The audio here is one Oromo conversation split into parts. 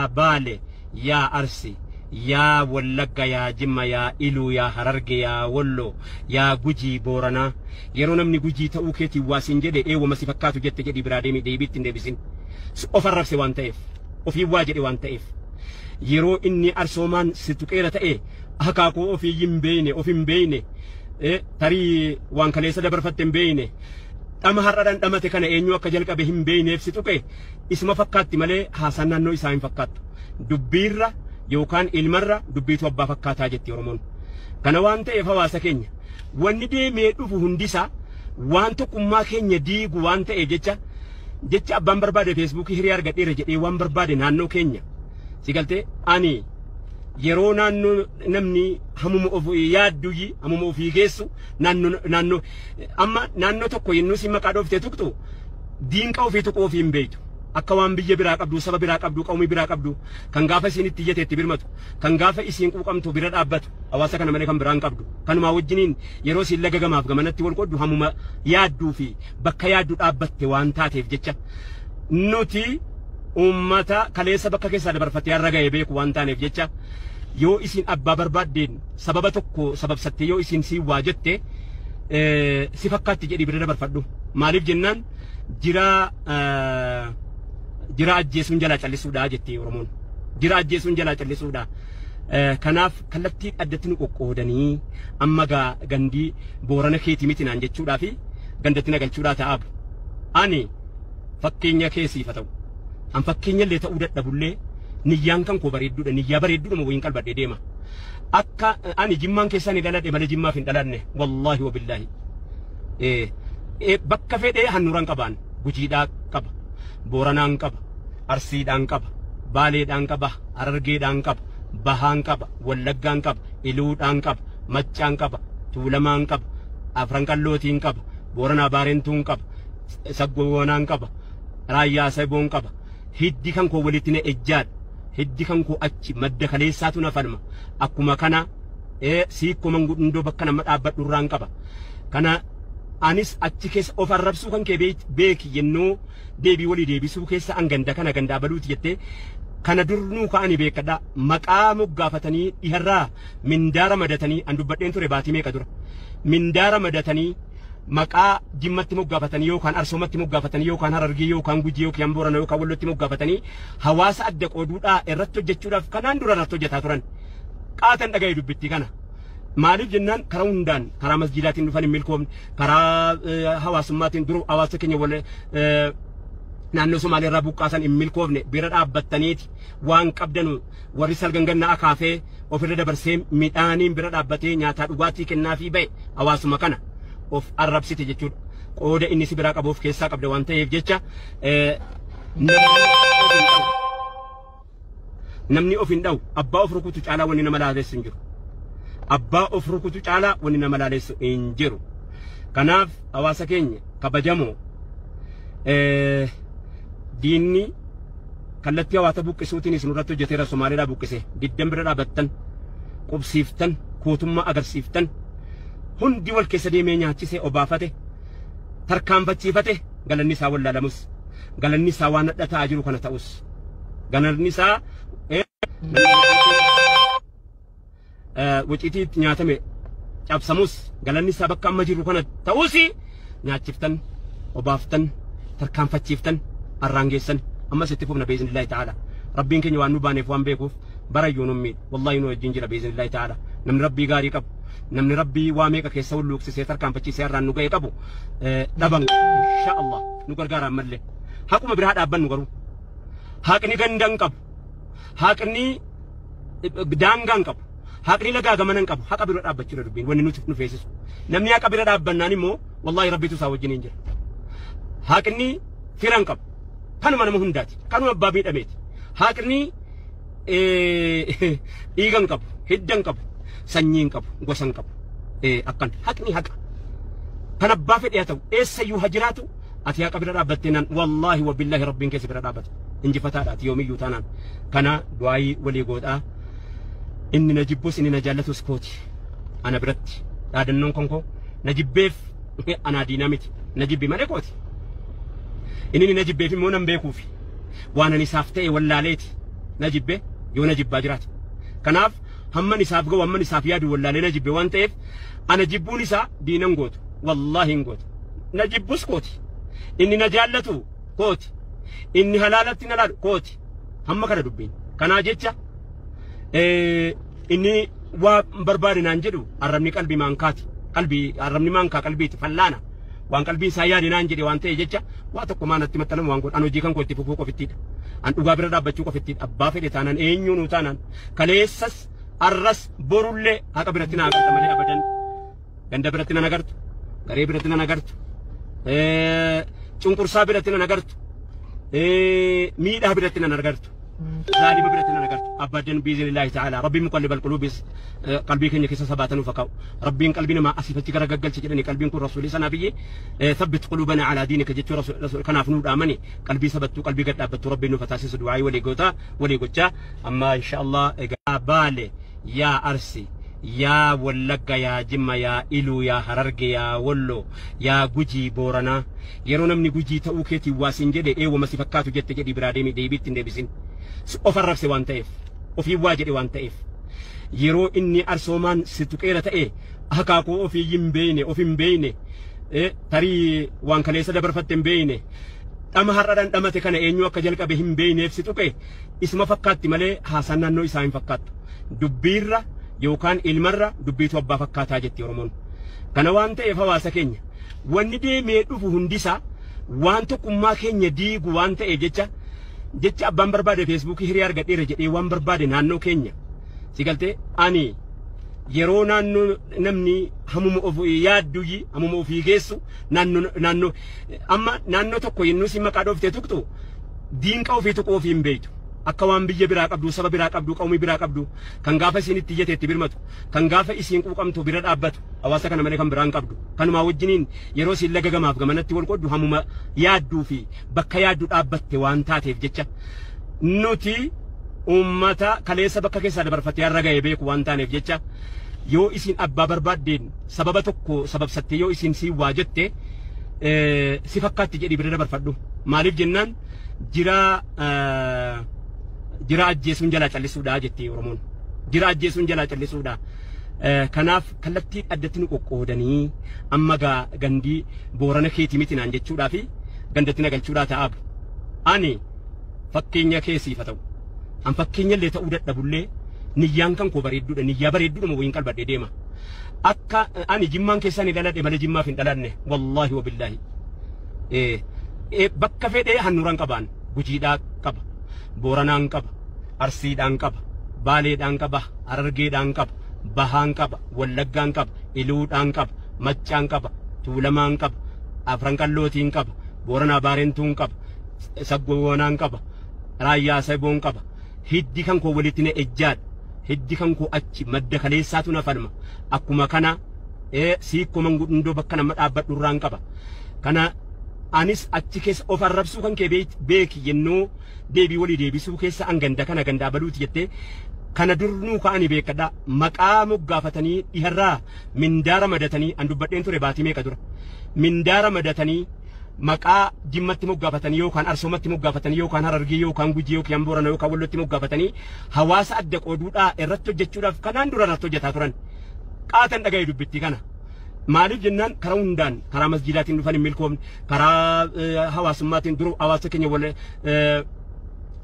yaa Baale, yaa Arsi, yaa Wallagga, yaa Jimma, yaa Iluu, yaa Hararge, yaa Wollo, yaa Gujii, Booranaa. Yeroo namni Gujii ta'uu keetii waasin jedhe eewwama si fakkaatu jette jedhi biraa deemi deebiitti hin deebisin. Of arrabse waan ta'eef, ofii waa jedhe waan ta'eef. Yeroo inni Arsoomaan si tuqeera ta'e akaakuu ofii hin beeyne, of hin beeyne, tarii waan kaleessa dabarfatte hin beeyne. Dhama har'adhaan dhamate kana eenyu akka jalqabe hin beeyneef si tuqe isuma fakkaatti malee haasaan naannoo isaa hin fakkaattu. Dubbiirra yookaan ilmarra dubbiitu abbaa fakkaataa jetti Oromoon. Kana waan ta'eef hawaasa keenya wanni deemee dhufu hundisaa waan tokkummaa keenya diigu waan ta'e jecha abbaan barbaade feesbuukii hiree argadheera jedhee waan barbaade naannoo keenya si galtee ani yeroo naannoo namni hamuma of yaaddu hamuma ofii geessu naannoo amma naannoo tokko yennuu si maqaa dhooftee tuqxu diinqa ofii tuquu ofii hin beektu. Akka waan biyya biraa qabdu, saba biraa qabdu, qawmii biraa qabdu, kan gaafa isiin itti iyyateetti birmatu, kan gaafa isiin quuqamtu bira dhaabbatu, hawaasa kana malee kan biraan qabdu. Kanumaa wajjiniin yeroo isiin laga gamaaf gamanatti wal qoddu hamuma yaadduu fi bakka yaaddu dhaabbatte waan taateef jecha nuti ummata kaleessa bakka keessaa dabarfattee har'a ga'e beeku waan taaneef jecha yoo isiin abbaa barbaaddeen sababa tokko sababsattee yoo isiin sii waa jette si fakkaatti jedhii bira dabarfadhu. Maaliif jennaan jira ajjeesuun jalaa callisuudha jetti Oromoon. Jira ajjeesuun jalaa callisuudha. Kanaaf kallattii addatti nu qoqqoodanii amma gandii Boorana keetii miti naan jechuudhaa fi gandatti nagalchuudhaa ta'aaf. Ani fakkeenya keessiifa ta'u. An fakkeenya illee ta'uu dadhabullee niyyaan kan koo bareedduudha. Niyyaa bareedduudha wayiin qalbadhee deema. Akka ani Jimmaan keessaan dhaladhe malee Jimmaaf hin dhalanne wallaahi wa billaahi. Bakka fedhee handhuuraan qabaan Gujiidhaa qaba. Booranaan qaba, Arsiidhaan qaba, Baaleedhaan qaba, Harargeedhaan qaba, Bahaan qaba, Wallaggaan qaba, Iluudhaan qaba, Maccaan qaba, Tuulamaan qaba, Afran Qallootiin qaba, Booranaa Baarentuun qaba, Saggoonaan qaba, Raayyaa Saboon qaba. Hiddi kan koo walitti na ejjaadha. Hiddi kan koo achi madda kaleessaatu na falma. Akkuma kana siikko mangudundoo bakka nama dhaabbadhu irraan qaba. Kana anis achi keessa of arrabsuu kan kee beeki yennoo deebii walii deebisuu keessa anganda kana gandaa baluuti jettee kana durnuu ka'anii beekadha. Maqaa moggaafatanii dhiharraa mindaara madatanii an dubbadheen ture baatii meeqa dura. Mindaara madatanii maqaa Jimmatti moggaafatanii yookaan Arsoomatti moggaafatanii yookaan Harargee yookaan Gujii yookaan Boorana yookaan Wallootti moggaafatanii hawaasa adda qooduudhaa irratti hojjechuudhaaf kanaan dura irratti hojjetaa turan. Qaatan dhaga'ee dubbittii kana. Maaliif jennaan karaa hundaan karaa masjidaatiin dhufan hin milkoomne karaa hawaasummaatiin dura hawaasa keenya wal naannoo Somaalee irraa buqqaasan hin milkoofne bira dhaabbattaniiti waan qabdanu warri salgangannaa akaafee ofirra dabarsee midhaaniin bira dhaabbatee nyaataa dhugaatii kennaafii ba'e hawaasuma kana of arrabsite jechuudha. Qooda inni si biraa qabuuf keessaa qabda waan ta'eef jecha namni of hin dha'u abbaa of rukutu caalaa wanni nama laaleessu hin jiru. Abbaa of rukutu caalaa wanni nama laaleessu hin jiru. Kanaaf hawaasa keenya kabajamoo diinni kallattii hawaasa buqqisuutiin isin irratti hojjeteera Somaaliidhaa buqqise diddan bira dhaabattan qubsiiftan kootummaa agarsiiftan hundi wal keessa deemee nyaachisee obaafate tarkaanfachiifate galanni isaa wallaalamus galanni isaa waan hadhataa jiru kana ta'us galanni isaa wiciitii nyaatame cabsamus galanni isaa bakka amma jiru kana ta'us nyaachiftan obaaftan tarkaanfachiiftan arraangeessan amma sitti fufna biiznillaahi ta'ala rabbiin keenya waan nu baaneef waan beekuuf barayyuu nummi wallahi nu wajjin jira biiznillaahi ta'ala namni rabbii gaarii qabu namni rabbii waa meeqa keessa hulluuqsisee tarkaanfachiisee arraan nu ga'e qabu dhaban insha Allah nu gargaara ammallee haquma biraa dhaabbannu garuu haqni gandan qabu haqni daangaan qabu haqni lagaa gamanan qabu haqa bira dhaabbachuu dubbiin wanni nuti nu feesisu namni haqa bira dhaabbannaan immoo wallahi rabbiitu isaa wajjin jira haqni firan qabu kanuma nama hundaati kanuma abbaa miidhameeti haqni dhiigan qabu hiddan qabu sanyiin qabu gosan qabu akkan haqni haqa kan abbaa fedhe haa ta'u eessayyuu haa jiraatu ati haqa bira dhaabbattee naan wallahi wa billahi rabbiin keessa bira dhaabbata injifataadhaati yoomiyyuu taanaan kana du'aayii walii godhaa inni na jibbus inni na jaallatus kooti ana biratti dhaadannoon konkoo na jibbeef anaa diinaa miti na jibbi malee kooti inni na jibbeef immoo nan beekuufi waan ani isaaf ta'e wallaaleeti najibbe yoo najibbaa jiraate kanaaf hamman isaaf ga'u hamman isaaf yaadu wallaalee najibbe waan ta'eef ana jibbuun isaa diinan gootu wallahi hin gootu najibbus kooti inni na jaallatu kooti inni halaalatti na laalu kooti hamma kana dubbiin kanaa jecha inni waa barbaade naan jedhu arrabni qalbii maankaati qalbii arrabni maankaa qalbiiti fallaana waan qalbii isaa yaade naan jedhe waan ta'e jecha waa tokko maanatti maxxanamu waan godhan hojii kan koo itti fufuu qofittiidha an dhugaa bira dhaabbachuu qofittiidha abbaa fedhe taanaan eenyuun taanaan kaleessas arras borullee haqa biratti na agarta malee abadan ganda biratti na agartu garee biratti na agartu cunqursaa biratti na agartu miidhaa biratti na agartu ظالم برتنا نقرت أبدا بإذن الله تعالى ربي مقلب القلوب قلبي كن يكسر سباتنا فكاو ربي قلبنا ما أسفتك رجال سجلني قلبي كن رسول سنبي ثبت قلوبنا على دينك جت رسول كنا فنود آمني قلبي ثبت قلبي قد أبت ربي إنه فتاسس دعائي ولي قوتا ولي قوتا أما إن شاء الله بالي يا أرسي يا ولق يا جمّا يا إلو يا هررج يا ولو يا جوجي بورنا يرونا من جوجي تأوكتي واسنجد إيه ومسيفكاتو جت جدي برادمي ديبيت ندبسين أفرّف سوان تيف وفي واجد وان تيف يرو إني أرسومان ستوكيرة إيه هكاكو في يمبيني وفي مبيني إيه تري وان كليسة دبر فتن بيني أما هردان أما تكنا إنيو كجلك بهم بيني في ستوكي اسم فكات ملي حسنا نو إساين فكات دبيرة يوكان المرة دبيتو أبا فكاتا جتي ورمون كان وان تيف هواسا كينيا وان دي ميدوفو هندسا وان تكما كينيا ديغو وان تيجيجا jecha abbaan barbaade Facebook hiriyaa argadheera jedhee waan barbaade naannoo keenya sigalte ani yeroo naannoo namni hamuma of yaadduyi hamuma ofii geessu naannoo amma naannoo tokko yennuu si maqaa dhooftee tuqxu diinqa ofii tuqu ofii hin beektu akka waan biyya biraa qabdu saba biraa qabdu qawmii biraa qabdu kan gaafa isiin itti iyyateetti birmatu kan gaafa isiin quuqamtu bira dhaabbatu hawaasa kana malee kan biraan qabdu kanuma wajjiniin yeroo siin laga gamaaf gamanatti wal qoddu hamuma yaadduu fi bakka yaaddu dhaabbatte waan taateef jecha nuti ummata kaleessa bakka keessaa dabarfattee har'a ga'ee beeku waan taaneef jecha yoo isiin abbaa barbaaddeen sababa tokko sababsattee yoo isiin si waa jette si fakkaatti jedhi bira dabarfadhu maaliif jennaan jira ajjeesuun jalaa callisuudha jettee Oromoon jira ajjeesuun jalaa callisuudha kanaaf kallattii addatti nu qoqqoodanii amma gandii boorana keetii miti naan jechuudhaa fi gandatti nagalchuudhaa ta'aaf ani fakkeenya keessiif ta'u an fakkeenya illee ta'uu dadhabullee niyyaan kan koo bareedduudha niyyaa bareedduudha moo wayin qalbadhee deema akka ani jimmaan keessaan dhaladhe malee jimmaaf hin dhalanne wallaahi wabillaahi bakka fedhee hannuuraan qabaan gujiidhaa qaba booranaan qaba arsiidhaan qaba baaleedhaan qaba harargeedhaan qaba bahaan qaba wallaggaan qaba iluudhaan qaba maccaan qaba tuulamaan qaba afran qallootiin qaba booranaa baarentuun qaba saggoonaan qaba raayyaa saboon qaba hiddi kan koo walitti na ejjaadha hiddi kan koo achi madda kaleessaatu na falma akkuma kana siikko mangudundoo bakka nama dhaabbadhu irraan qaba kana anis achi keessa of arrabsuu kan kee beeki yennoo deebii walii deebisuu keessa an ganda gandaa baluuti jettee kana durnuu ka'anii beekadha maqaa moggaafatanii dhiharraa mindaara madatanii an dubbadheen ture baatii meeqa dura mindaara madatanii maqaa jimmatti moggaafatanii yookaan arsoomatti moggaafatanii yookaan harargee yookaan gujii yookaan boorana yookaan wallotti moggaafatanii hawaasa adda qooduudhaa irratti hojjechuudhaaf kanaan dura irratti hojjetaa turan qaatan dhaga'ee dubbittii kana maaliif jennaan karaa hundaan karaa masjidaatiin dhufan hin milkoomne karaa hawaasummaatiin duru hawaasa keenya wal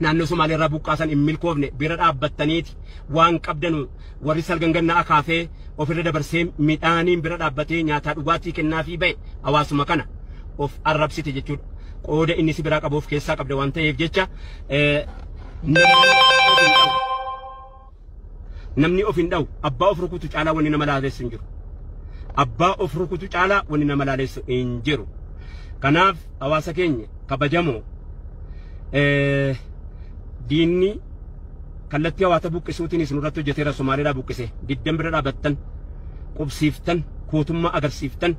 naannoo Somaalee irraa buqqaasan hin milkoofne bira dhaabbattaniiti waan qabdanu warri salgangannaa akaafee ofirra dabarsee midhaaniin bira dhaabbatee nyaataa dhugaatii kennaafii ba'e hawaasuma kana of arrabsite jechuudha qooda inni si biraa qabuuf keessaa qabda waan ta'eef jecha namni of hin dhawu abbaa of rukutu caalaa wanni nama laaleessu hin jiru abbaa of rukutu caalaa wanni nama laaleessu hin jiru kanaaf hawaasa keenya kabajamoo diinni kallattii hawaasa buqqisuutiin isin irratti hojjeteera Somaaliidhaa buqqise diddan bira dhaabattan qubsiiftan kootummaa agarsiiftan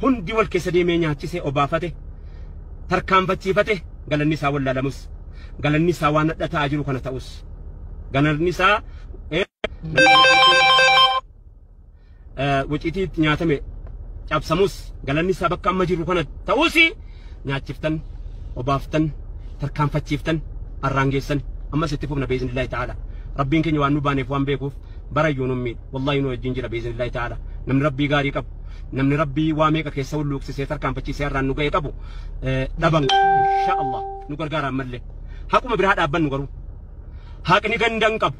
hundi wal keessa deemee nyaachisee obaafate tarkaanfachiifate galanni isaa wallaalamus galanni isaa waan hadhataa jiru kana ta'us galanni isaa wuciitii nyaatame cabsamus galanni isaa bakka amma jiru kana ta'us nyaachiftan obaaftan tarkaanfachiiftan arraangeessan أما ستفوفنا بإذن الله تعالى ربين كن يوانو باني فوان بيكوف برا يونميد والله ينو الجنجرة بإذن الله تعالى نمن ربي غاري كبو نمن ربي واميكا كيسول لوك سيسيتر كان فتشي سيران نغاي كبو دبان إن شاء الله نغر غارا ملي حقو مبرهاد أبان نغرو حقني غندن كبو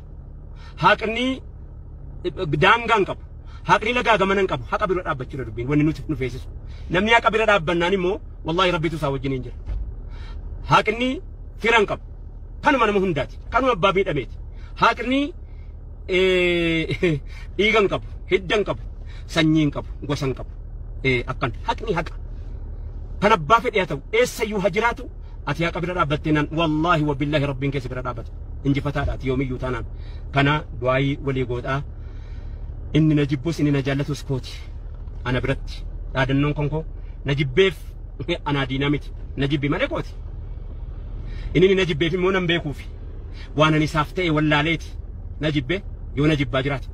حقني دانغان كبو حقني لغا غمنن كبو حق أبرو أبا تشير ربين وني نفيسس نمني حق أبرو أبان ناني مو والله ربي تساوي جنينجر حقني فيران كبو كانوا من مهنداتي كانوا بابي أميت حقني إيغان كبو هدن كبو سنين كبو غوسان كبو أكن حقني حق كان بافد ياتو سيو هجراتو أتيا كبر رابطنان والله وبالله ربين كيس بر رابط إنجي فتاة يومي يوتانان كان دعاي ولي قوت إني نجيبوس إني نجالتو سكوتي أنا برت هذا النون كونكو نجيب بيف أنا ديناميت نجيب بمالكوتي إني نجيب بيف مونم بيكوفي وانا نسافتي ولا ليتي نجيب بي يو نجيب باجرات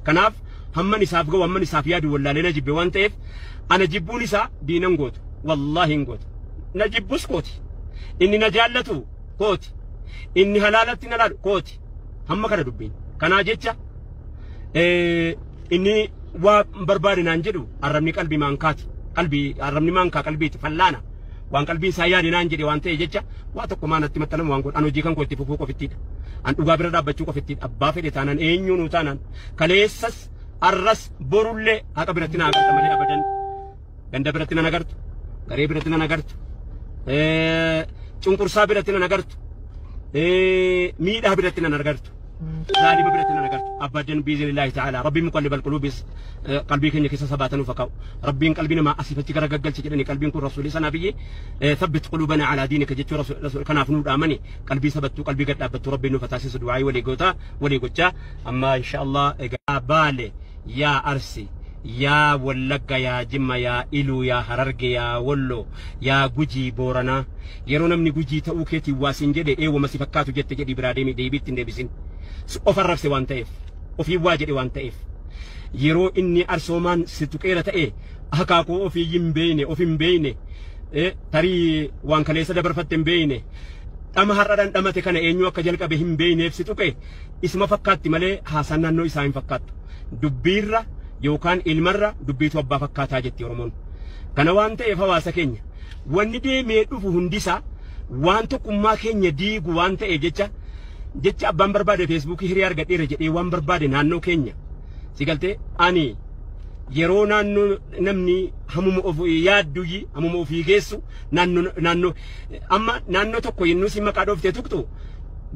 كناف هم نساف جو هم نساف يادو ولا لي نجيب وان تيف أنا جيبو نسا دينن قوت والله نقوت نجيب بوس كوتي إني نجالتو كوتي إني هلالتي نلال كوتي هم كذا دبين كنا جيتشا إني وبرباري نانجلو أرمني قلبي مانكات قلبي أرمني مانكا قلبي تفلانا وان قلبي سيادي نانجلي وان تي جيتشا واتكو ما نتمتنا وان قول أنا جيكان قلت فوقو في التيد أن أقابل رابطوكو في التيد أبا في تانان إنيونو تانان كليسس الرس بورولي هكا برتنا أغرت ملي أبدا ganda biratina nagartu garee biratina nagartu cunqursaa biratina nagartu miidhaa biratina nagartu zaalima biratina nagartu abadan biiznillahi ta'ala rabbi muqallibal qulubis qalbii keenya keessa sabaatanu fakkaa'u rabbiin qalbii namaa asifatti garagaggalche jedhani qalbiin kun rasuulii sanaa biyye thabbit qulubana ala diinika jechuu rasuul kanaaf nu dhaamani qalbii sabattu qalbii gad dhaabbattu rabbiin nu fataasisu du'aa walii gochaa amma insha Allah egaa baale yaa arsi يا ولقا يا جمّا يا إلو يا هررجي يا ولو يا جوجي بورنا يرونا من جوجي تأوكتي واسين جدي وما سيفكاتو جت جدي برادمي ديبيت ديبسين أفرف سوان تيف وفي واجد وان تيف يرو إني أرسومان ستوكيرة هكاكو وفي يمبيني وفي مبيني تري وان كليسة دبر فتن بيني أما هردان أما تكنا إنيو كجلك بهم بيني ستوكي اسم فكات ملي حسنا نو إساين فكات دبيرة يوكان المرة دبيتو أبا فكاتا جتي ورمون كان وانت إفواسا كينيا واني دي ميدوفو هندسا وانتو كما كينيا ديغو وانت إجيجا جتي أبان بربادي فيسبوكي هريار قدير جتي وان بربادي نانو كينيا سيقالتي أني yeroo namni hamuma of yaaddu hamuma of geessu naannoo amma naannoo tokko yennuu si maqaa dhoofte tuktu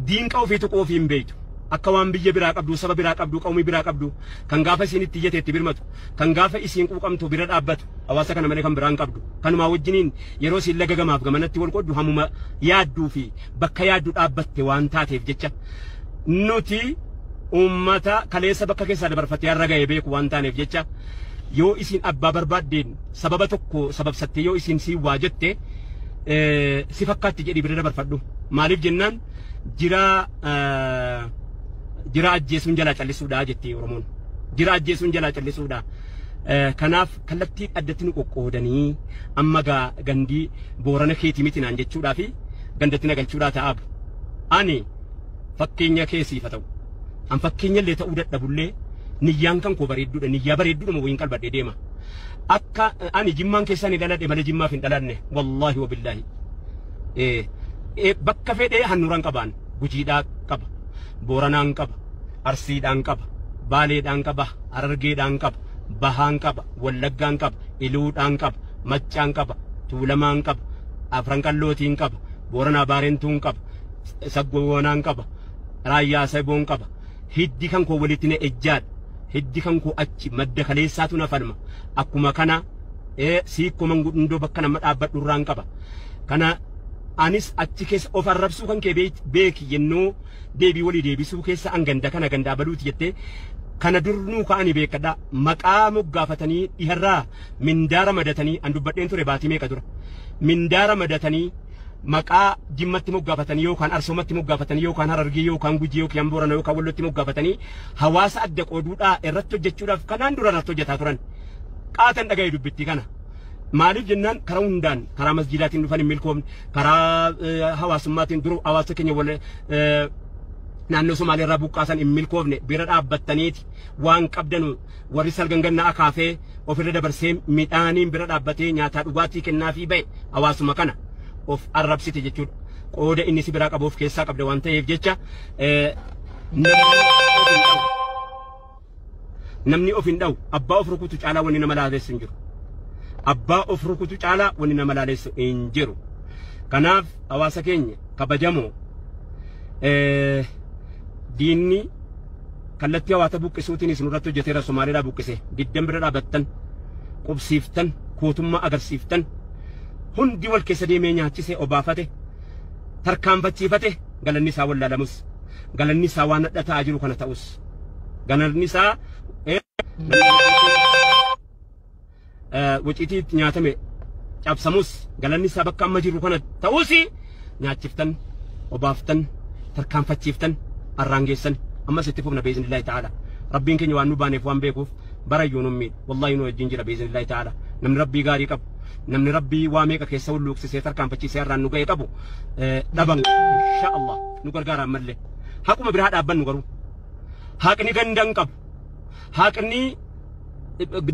diinqa ofii tokko ofii hin beektu akka waan biyya biraa qabdu saba biraa qabdu qawmii biraa qabdu kan gaafa isinitti iyyateetti birmatu kan gaafa isiin quuqamtu bira dhaabbatu hawaasa kana malee kan biraan qabdu kanumaa wajjiniin yeroo isin laga gamaaf gamanatti wal qoddu hamuma yaadduu fi bakka yaaddu dhaabbatte waan taateef jecha nuti ummata kaleessa bakka keessa dabarfate har'a ga'ee beeku waan taaneef jecha yoo isin abbaa barbaaddeen sababa tokko sababsatte yoo isin si waa jette si fakkaatti jedhi bira dabarfadhu maaliif jennaan jira ajjeesuun jalaa callisuudha jettee Oromoon jira ajjeesuun jalaa callisuudha kanaaf kallattii addatti nu qoqqoodanii amma gandii boorana keetii miti naan jechuudhaa fi gandatti nagalchuudhaa ta'aab ani fakkeenya keessiifa ta'u an fakkeenya illee ta'uu dadhabullee niyyaan kan koo bareedduudha niyyaa bareedduudha moo wayin qalbadhee deema akka ani jimmaan keessaan dhaladhe malee jimmaaf hin dhalanne wallaahi wabillaahi bakka fedhee hannuuraan qabaan gujiidhaa qaba booranaan qaba arsiidhaan qaba baaleedhaan qaba harargeedhaan qaba bahaan qaba wallaggaan qaba iluudhaan qaba maccaan qaba tuulamaan qaba afran qallootiin qaba booranaa baarentuun qaba saggoonaan qaba raayyaa saboon qaba hiddi kan koo walitti na ejjaad hiddi kan koo achi madda kaleessaatu na falma akkuma kana siikko mangudundoo bakka nama dhaabbadhu irraan qaba kana anis achi keessa of arrabsuu kan kee beeki yennoo deebii walii deebisuu keessa an ganda baduuti jettee kana durnuu ka'anii beekadha maqaa moggaafatanii dhiharraa mindaara madatanii an dubbadheen ture baatii meeqa dura mindaara madatanii maqaa jimmatti moggaafatanii yookaan arsoomatti moggaafatanii yookaan harargee yookaan gujii yookaan boorana yookaan wallotti moggaafatanii hawaasa adda qooduudhaa irratti hojjechuudhaaf kanaan dura irratti hojjetaa turan qaatan dhaga'ee dubbittii kana maaliif jennaan karaa hundaan karaa masjidaatiin dhufan hin milkoomne karaa hawaasummaatiin duru hawaasa keenya wal naannoo Somaalee irraa buqqaasan hin milkoofne bira dhaabbattaniiti waan qabdanu warri salgangannaa akaafee ofirra dabarsee midhaaniin bira dhaabbatee nyaataa dhugaatii kennaafii ba'e hawaasuma kana of arrabsite jechuudha. Qooda inni si biraa qabuuf keessaa qabda waan ta'eef jecha namni of hin dha'u abbaa of rukutu caalaa wanni nama laaleessu hin jiru. Abbaa of rukutu caalaa wanni nama laaleessu hin jiru. Kanaaf hawaasa keenya kabajamoo diinni kallattii hawaasa buqqisuutiin isin irratti hojjeteera Somaaliidhaa buqqise diddan bira dhaabattan qubsiiftan kootummaa agarsiiftan hundi wal keessa deemee nyaachisee obaafate tarkaanfachiifate galanni isaa wallaalamus galanni isaa waan hadhataa jiru kana ta'us galanni isaa wuciitii nyaatame cabsamus galanni isaa bakka amma jiru kana ta'us nyaachiftan obaaftan tarkaanfachiiftan arraangeessan amma sitti fufna biiznillaahi ta'ala rabbiin keenya waan nu baaneef waan beekuuf barayyuu nu miidha wallahi nu wajjin jira biiznillaahi ta'ala namni rabbii gaarii qabu namni rabbii waa meeqa keessa hulluuqsisee tarkaanfachiisee irraan nu ga'e qabu dhaban insha Allah nu gargaara ammallee haquma biraa dhaabbannu garuu haqni gandan qabu haqni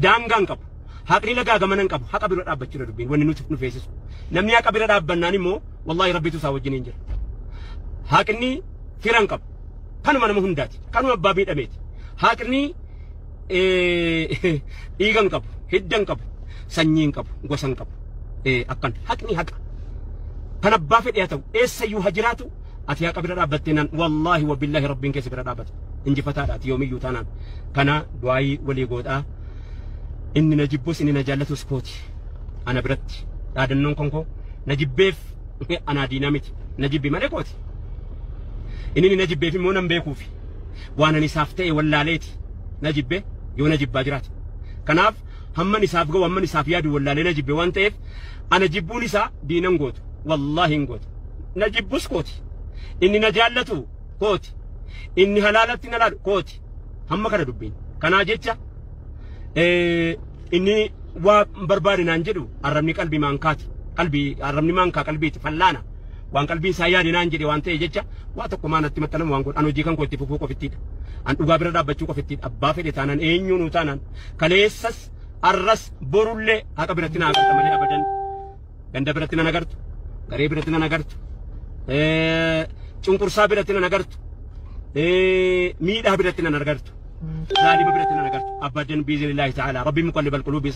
daangaan qabu haqni lagaa gamanan qabu haqa bira dhaabbachuu dubbiin wanni nuti nu feesisu namni haqa bira dhaabbannaan immoo wallahi rabbitu isaa wajjin jira haqni firan qabu kanuma nama hundaati kanuma abbaa miidhameeti haqni dhiigan qabu hiddan qabu sanyiin qabu gosan qabu akkan haqni haqa kan abbaa fedhe haa ta'u eessayyuu haa jiraatu ati haqa bira dhaabbatteenaan wallaahi wa billaahi rabbiin keessa bira dhaabbata injifataadhaati yoomiyyuu taanaan kana du'aayii walii godhaa inni na jibbus inni na jaallatus kooti ana biratti dhaadannoon konkoo na jibbeef anaa diinaa miti na jibbi malee kooti inni na jibbeef immoo nan beekuufi waan ani isaaf ta'e wallaaleeti na jibbe yoo na jibbaa jiraate kanaaf hamman isaaf ga'u hamman isaaf yaadu wallaalee na jibbe waan ta'eef ana jibbuun isaa diinan gootu wallaahi hin gootu na jibbus kooti inni na jaallatu kooti inni halaalatti na laalu kooti hamma kana dubbiin kanaa jecha inni waa barbaade naan jedhu arrabni qalbii maankaati qalbii arrabni maankaa qalbiiti fallaana waan qalbii isaa yaade naan jedhe waan ta'e jecha waa tokko maanatti maxxanamu waan godhan hojii kan kootti fufuu qofittiidha an dhugaa bira dhaabbachuu qofittiidha abbaa fedhe taanaan eenyuunuu taanaan kaleessas arras borullee haqa biratti na agarta malee abadan ganda biratti na agartu garee biratti na agartu cunqursaa biratti na agartu miidhaa biratti na agartu ظالم برتنا نقرت أبدا بإذن الله تعالى ربي مقلب القلوب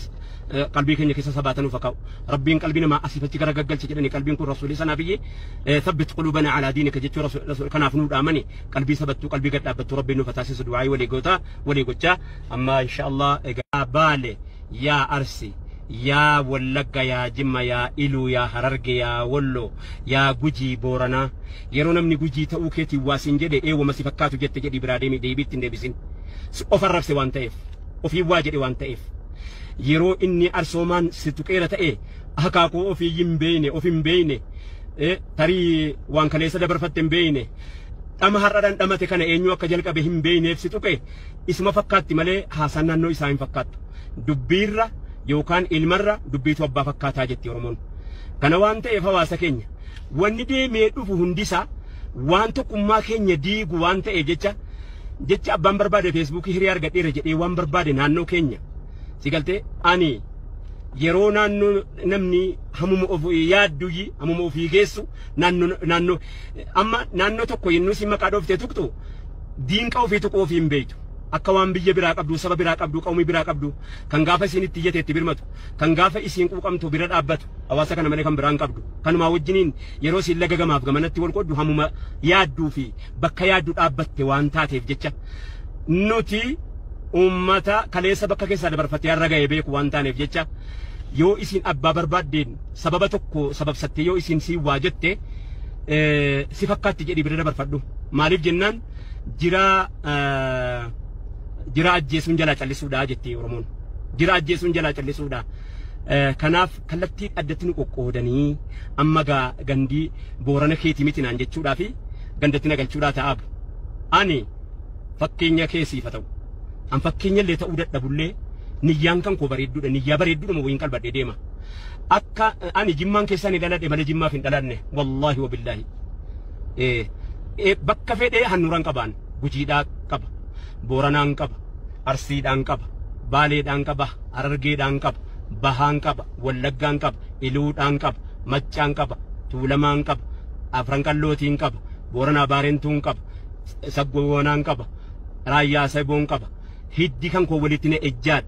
قلبي كن يكسر سباتنا فكاو ربي قلبنا ما أسفتك رجال تجدني قلبي كن رسولي سنا بيه ثبت قلوبنا على دينك جت رسول كنا فنود آمني قلبي ثبت قلبي قد أبت ربي إنه فتاسس دعائي ولي قوتا ولي قوتا أما إن شاء الله بالي يا أرسي يا ولقا يا جمّا يا إلو يا هررق يا ولو يا جوجي بورنا يرونا من جوجي تأوكتي واسين جدي وما سفكاتو جت جدي برادمي ديبيت ديبسين أفرّف سوان تأف وفي واجد وان تأف يرو إني أرسومان ستوكيرة تأه هكاكو وفي يمبيني وفي مبيني تري وان كليسة دبر فتن بيني أما هردان أما تكنا إنيو كجلك بهم بيني ستوكي اسم فكات ملي حسنا نو إساهم فكات دبيرة يوكان المرة دبيتو أبا فكاتا جتي ورمون كان وان تأف هواسا كينيا وان دي ميدوفو هندسا وان تكما كينيا ديغو وان تأف جتشا jecha abbaan barbaade feesbuukii hiriyaa argadheera jedhee waan barbaade naannoo keenya sigalte ani yeroo naannoo namni hamuma ofii yaadduyi hamuma ofii geessu naannoo amma naannoo tokko yennuu si maqaa dhooftee tuqxu diinqa ofii tuquu ofii hin beektu akka waan biyya biraa qabdu saba biraa qabdu qawmii biraa qabdu kan gaafa isiin itti iyyateetti birmatu kan gaafa isiin quuqamtu bira dhaabbatu hawaasa kana malee kan biraan qabdu kanumaa wajjiniin yeroo siin laga gamaaf gamanatti wal qoddu hamuma yaadduu fi bakka yaaddu dhaabbatte waan taateef jecha nuti ummata kaleessa bakka keessaa dabarfattee har'a ga'ee beeku waan taaneef jecha yoo isiin abbaa barbaaddeen sababa tokko sababsattee yoo isiin sii waa jette si fakkaatti jedhii bira dabarfadhu maaliif jennaan jira ajjeesuun jalaa callisuudha jettee Oromoon jira ajjeesuun jalaa callisuudha kanaaf kallattii addatti nu qoqqoodanii amma gandii boorana keetii miti naan jechuudhaa fi gandatti nagalchuudhaa ta'aabu ani fakkeenya keessiif haa ta'u an fakkeenya illee ta'uu dadhabullee niyyaan kan koo bareedduudha niyyaa bareedduudha moo wayiin qalbadhee deema akka ani jimmaan keessan dhaladhe malee jimmaaf hin dhalanne wallahi wabillahi bakka fedhee hannuran qabaan gujiidhaa qaba booranaan qaba arsiidhaan qaba baaleedhaan qaba harargeedhaan qaba bahaan qaba wallaggaan qaba iluudhaan qaba maccaan qaba tuulamaan qaba afran qallootiin qaba booranaa baarentuun qaba saggoonaan qaba raayyaa saboon qaba hiddi kan koo walitti ne ejjaad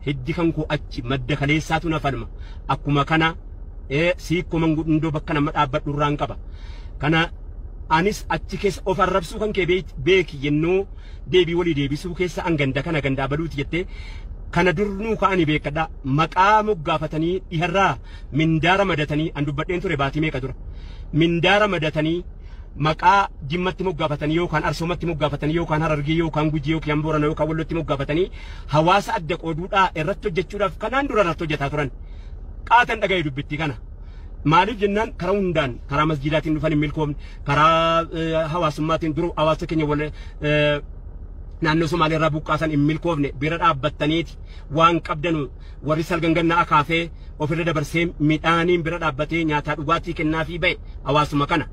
hiddi kan koo achi madda kaleessaatu na falma akkuma kana siikko mangudundoo bakka nama dhaabbadhu irraan qaba kana anis achi keessa of arrabsuu kan kee beeki yennoo deebii walii deebisuu keessa an ganda kana gandaa baduuti jettee kana durnuu ka'anii beekadha maqaa moggaafatanii dhiharraa mindaara madatanii an dubbadheen ture baatii meeqa dura mindaara madatanii maqaa jimmatti moggaafatanii yookaan arsoomatti moggaafatanii yookaan harargee yookaan gujii yookaan boorana yookaan wallotti moggaafatanii hawaasa adda qooduudhaa irratti hojjechuudhaaf kanaan dura irratti hojjetaa turan qaatan dhaga'ee dubbitti kana maaliif jennaan karaa hundaan karaa masjidaatiin dhufan hin milkoomne karaa hawaasummaatiin dura hawaasa keenya wal naannoo Somaalee irraa buqqaasan hin milkoofne bira dhaabbattaniiti waan qabdanu warri salgangannaa akaafee ofirra dabarsee midhaaniin bira dhaabbatee nyaataa dhugaatii kennaafii ba'e hawaasuma kana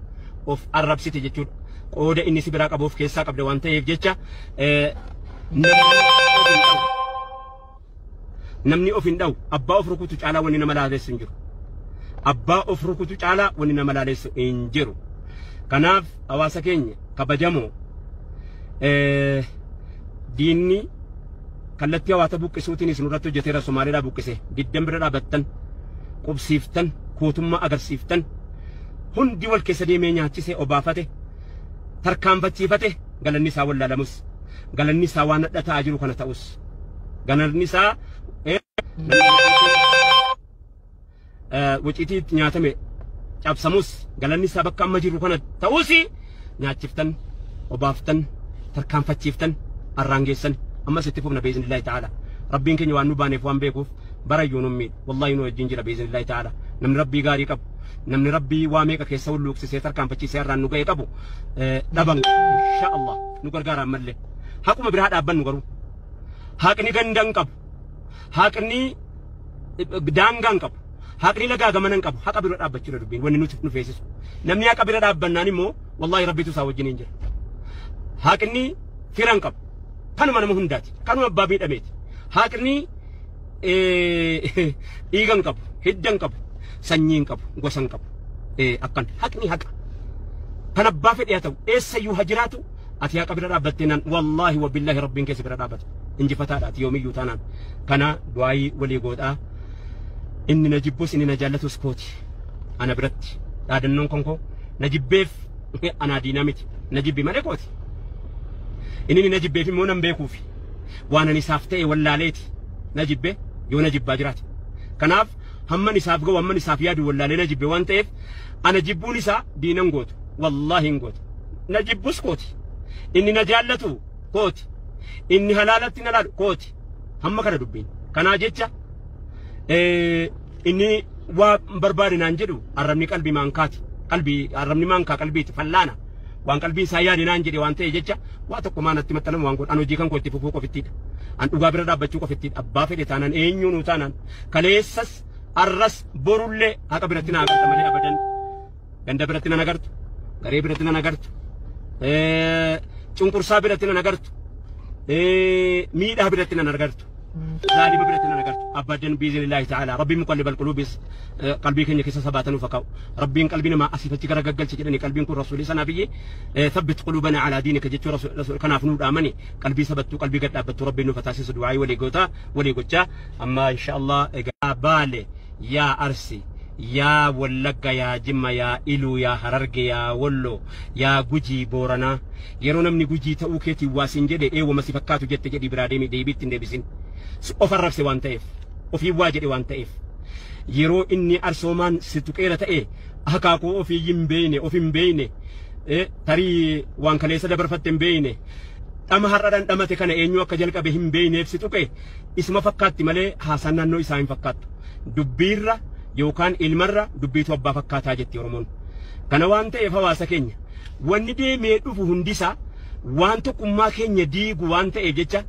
of arrabsite jechuudha qooda inni si biraa qabuuf keessaa qabda waan ta'eef jecha namni of hin dha'u abbaa of rukutu caalaa wanni nama laaleessu hin jiru abbaa of rukutu caalaa wanni nama laaleessu hin jiru kanaaf hawaasa keenya kabajamoo diinni kallattii hawaasa buqqisuutiin isin irratti hojjeteera Somaaliidhaa buqqise diddan bira dhaabattan qubsiiftan kootummaa agarsiiftan hundi wal keessa deemee nyaachisee obaafate tarkaanfachiifate galanni isaa wallaalamus galanni isaa waan hadhataa jiru kana ta'us galanni isaa wuciitii nyaatame cabsamus galanni isaa bakka amma jiru kana ta'us nyaachiftan obaaftan tarkaanfachiiftan arraangeessan amma sitti fufna biiznillaahi ta'ala rabbiin keenya waan nu baaneef waan beekuuf barayyuu nu miidha wallahi nu wajjin jira biiznillaahi ta'ala namni rabbii gaarii qabu namni rabbii waa meeqa keessa hulluuqsisee tarkaanfachiisee irraan nu ga'e qabu dhaban insha Allah nu gargaaraan mallee haquma biraa dhaabbannu garuu haqni gandan qabu haqni daangaan qabu haqni lagaa gamanan qabu haqa bira dhaabbachuu dubbiin wanni nuti nu feesisu namni haqa bira dhaabbannaan immoo wallahi rabbitu isaa wajjin jira haqni firan qabu kanuma nama hundaati kanuma abbaa miidhameeti haqni dhiigan qabu hiddan qabu sanyiin qabu gosan qabu akkan haqni haqa kan abbaa fedhe haa ta'u eessayyuu haa jiraatu ati haqa bira dhaabbatteenaan wallaahi wa billaahi rabbiin keessa bira dhaabbata injifataadhaati yoomiyyuu taanaan kana du'aayii walii godhaa inni na jibbus inni na jaallatus kooti ana biratti dhaadannoon konkoo na jibbeef anaa diinaa miti na jibbi malee kooti inni na jibbeef immoo nan beekuufi waan ani isaaf ta'e wallaaleeti na jibbe yoo na jibbaa jiraate kanaaf hamman isaaf ga'u hamman isaaf yaadu wallaalee na jibbe waan ta'eef ana jibbuun isaa diinan gootu wallaahi hin gootu na jibbus kooti inni na jaallatu kooti inni halaalatti na laalu kooti hamma kana dubbiin kanaa jecha inni waa barbaade naan jedhu arrabni qalbii maankaati qalbii arrabni maankaa qalbiiti fallaana waan qalbii isaa yaade naan jedhe waan ta'e jecha waa tokko maanatti maxxanamu waan godhan hojii kan kootti fufuu qofittiidha an dhugaa bira dhaabbachuu qofittiidha abbaa fedhe taanaan eenyuunuu taanaan kaleessas arras borullee haqa biratti na agarta malee abadan ganda biratti na agartu garee biratti na agartu cunqursaa biratti na agartu miidhaa biratti na agartu ظالم برتنا نقرت أبدا بإذن الله تعالى ربي مقلب القلوب قلبي كن يكسر سباتنا وفقاو ربي قلبنا ما أسفتك رجال سجدني قلبي كن رسول سنا بيه ثبت قلوبنا على دينك جت رسول كنا فنود آمني قلبي ثبت قلبي قد أبت ربي نفتاسس دعائي ولي قوتا ولي قوتا أما إن شاء الله بالي يا أرسي يا ولقا يا جمّا يا إلو يا هررقي يا ولو يا جوجي بورنا يرونا من جوجي تأوكتي واسين جدي إيه وما سفكاتو جت جدي برادمي ديبيت نبيسين أفرق سوان تايف وفي واجد وان تايف يرو إني أرسومان ستوكيرة تايه هكاكو وفي يمبيني وفي مبيني إيه تري وان كليسة دبرفتن بيني أما هردان أمتي كان إنيو كجلك بهم بيني ستوكي اسم فكات مالي حسنا نو إساهم فكات دبيرة يوكان المرة دبيتو أبا فكاتا جتي ورمون كان وان تايف هواسا كينيا وان دي ميدوفو هندسا وان تو كما كينيا ديغو وان تايف جتشا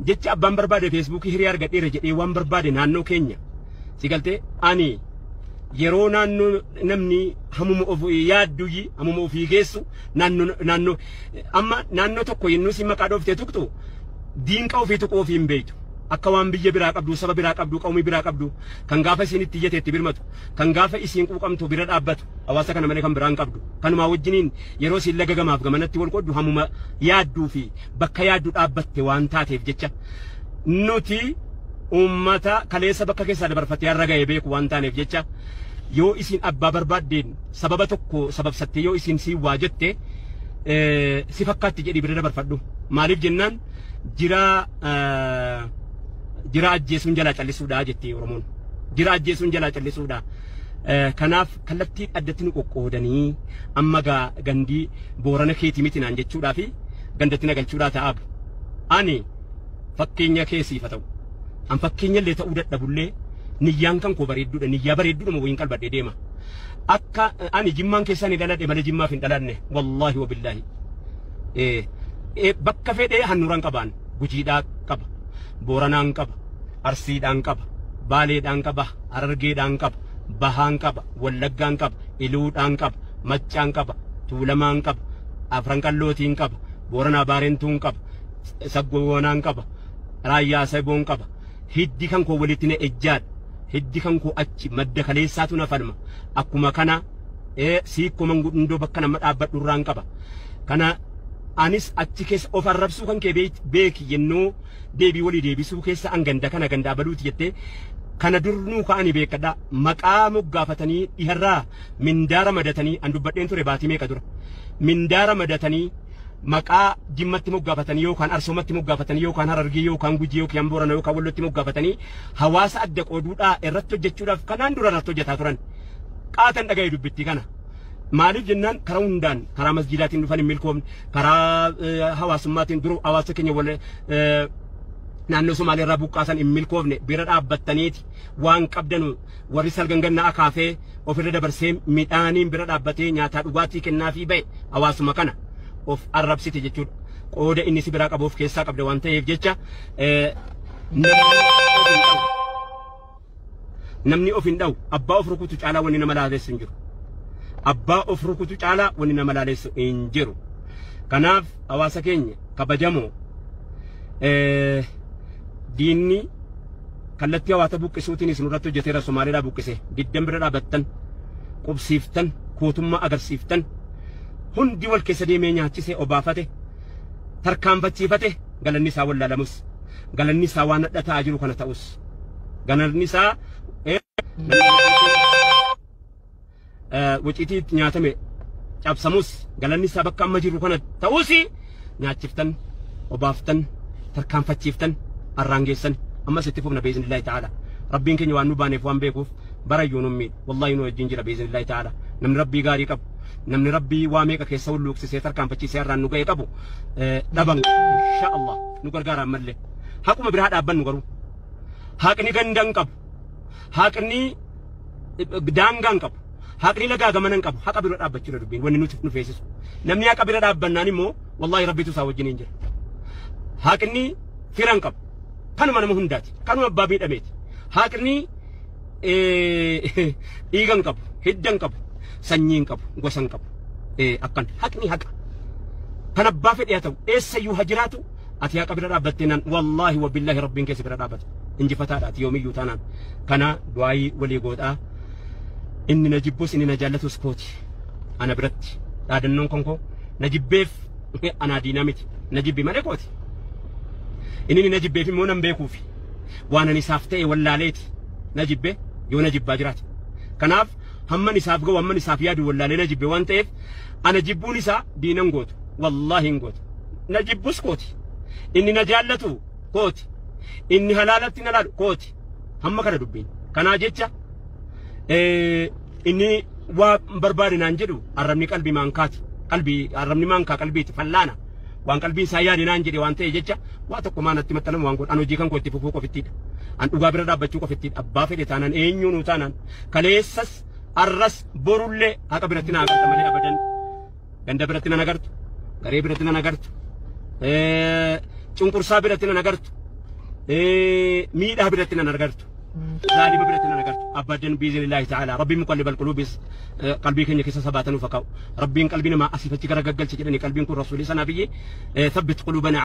jecha abbaan barbaade feesbuukii hiriyaa argadheera jedhee waan barbaade naannoo keenya sigalte ani yeroo naannoo namni hamuma ofii yaadduyi hamuma ofii geessu naannoo amma naannoo tokko yennuu si maqaa dhooftee tuqxu diinqa ofii tuquu ofii hin beektu akka waan biyya biraa qabdu saba biraa qabdu qawmii biraa qabdu kan gaafa isiin itti iyyateetti birmatu kan gaafa isiin quuqamtu bira dhaabbatu hawaasa kana malee kan biraan qabdu kanumaa wajjiniin yeroo isiin laga gamaaf gamanatti wal qoddu hamuma yaadduu fi bakka yaaddu dhaabbatte waan taateef jecha nuti ummata kaleessa bakka keessaa dabarfatee har'a ga'ee beeku waan taaneef jecha yoo isin abbaa barbaaddeen sababa tokko sababsattee yoo isin si waa jette si fakkaatti jedhii bira dabarfadhu maaliif jennaan jira ajjeesuun jalaa callisuudha jettee Oromoon jira ajjeesuun jalaa callisuudha kanaaf kallattii addatti nu qoqqoodanii amma gandii boorana keetii miti naan jechuudhaa fi gandatti nagalchuudhaa ta'aaf ani fakkeenya keessiifa ta'u an fakkeenya illee ta'uu dadhabullee niyyaan kan koo bareedduudha niyyaa bareedduudha moo wayin qalbadhee deema akka ani jimmaan keessaa ni dhaladhe malee jimmaaf hin dhalanne wallaahi wabillaahi bakka fedhee hannuuraan qabaan gujiidhaa qaba booranaan qaba arsiidhaan qaba baaleedhaan qaba harargeedhaan qaba bahaan qaba wallaggaan qaba iluudhaan qaba maccaan qaba tuulamaan qaba afran qallootiin qaba booranaa baarentuun qaba saggoonaan qaba raayyaa saboon qaba hiddi kan koo walitti na ejjaadha hiddi kan koo achi madda kaleessaatu na falma akkuma kana siikko mangudundoo bakka nama dhaabbadhu irraan qaba kana anis achi keessa of arrabsuu kan kee beeki yennoo deebii walii deebisuu keessa an ganda kana gandaa baluuti jettee kana durnuu ka'anii beekadha maqaa moggaafatanii dhiharraa mindaara madatanii an dubbadheen ture baatii meeqa dura mindaara madatanii maqaa jimmatti moggaafatanii yookaan arsoomatti moggaafatanii yookaan harargee yookaan gujii yookaan boorana yookaan wallootti moggaafatanii hawaasa adda qooduudhaa irratti hojjechuudhaaf kanaan dura irratti hojjetaa turan qaatan dhaga'ee dubbitti kana maaliif jennaan karaa hundaan karaa masjidaatiin dhufan hin milkoomne karaa hawaasummaatiin dura hawaasa keenya wal naannoo Somaalee irraa buqqaasan hin milkoofne bira dhaabbattaniiti waan qabdanu warri salgangannaa akaafee ofirra dabarsee midhaaniin bira dhaabbatee nyaataa dhugaatii kennaafii ba'e hawaasuma kana of arrabsite jechuudha qooda inni si biraa qabuuf keessaa qabde waan ta'eef jecha namni of hin dha'u abbaa of rukutu caalaa wanni nama laaleessu hin jiru abbaa of rukutu caalaa wanni nama laaleessu hin jiru kanaaf hawaasa keenya kabajamoo diinni kallattii hawaasa buqqisuutiin isin irratti hojjeteera Somaaliidhaa buqqise diddan bira dhaabattan qubsiiftan kootummaa agarsiiftan hundi wal keessa deemee nyaachisee obaafate tarkaanfachiifate galanni isaa wallaalamus galanni isaa waan hadhataa jiru kana ta'us galanni isaa wuciitii nyaatame cabsamus galanni isaa bakka amma jiru kana ta'us nyaachiftan obaaftan tarkaanfachiiftan arraangeessan amma sitti fufna biiznillaahi ta'ala rabbiin keenya waan nu baaneef waan beekuuf barayyuu nu miidha wallaahi nu wajjin jira biiznillaahi ta'ala namni rabbii gaarii qabu namni rabbii waa meeqa keessa hulluuqsisee tarkaanfachiisee irraan nu ga'e qabu dhaban insha Allah nu gargaaraan mallee haquma biraa dhaabbannu garuu haqni gandan qabu haqni daangaan qabu haqni lagaa gamanan qabu haqa bira dhaabbachuudha dubbiin wanni nuti nu feesisu namni haqa bira dhaabbannaan immoo wallaahi rabbiitu isaa wajjiniin jira haqni firan qabu kanuma nama hundaati kanuma abbaa miidhameeti haqni dhiigan qabu hiddan qabu sanyiin qabu gosan qabu akkan haqni haqa kan abbaa fedhe haa ta'u eessayyuu haa jiraatu ati haqa bira dhaabbattee naan wallaahi wa billaahi rabbiin keessa bira dhaabbata injifataadha ati yoomiyyuu taanaan kana du'aayii walii godhaa inni na jibbus inni na jaallatus kooti ana biratti dhaadannoon konkoo na jibbeef anaa diinaa miti na jibbi malee kooti inni na jibbeef immoo nan beekuufi waan ani isaaf ta'e wallaaleeti na jibbe yoo na jibbaa jiraate kanaaf hamman isaaf ga'u hamman isaaf yaadu wallaalee na jibbe waan ta'eef ana jibbuun isaa diinan gootu wallaahi hin gootu na jibbus kooti inni na jaallatu kooti inni halaalatti na laalu kooti hamma kana dubbiin kanaa jecha inni waa barbaade naan jedhu arrabni qalbii maankaati qalbii arrabni maankaa qalbiiti fallaana waan qalbii isaa yaade naan jedhe waan ta'e jecha waa tokko maanatti maxxanamu waan godhan hojii kan kootti fufuu qofittiidha an dhugaa bira dhaabbachuu qofittiidha abbaa fedhe taanaan eenyuunuu taanaan kaleessas arras borullee haqa biratti na agarta malee abadan ganda biratti na agartu garee biratti na agartu cunqursaa biratti na agartu miidhaa biratti na agartu ظالم برتنا نقرت أبدا بإذن الله تعالى ربي مقلب القلوب قلبي كن يكسر سباتنا فكاو ربي قلبنا ما أسفتك رجال تجرني قلبي كن رسولي سنبي ثبت قلوبنا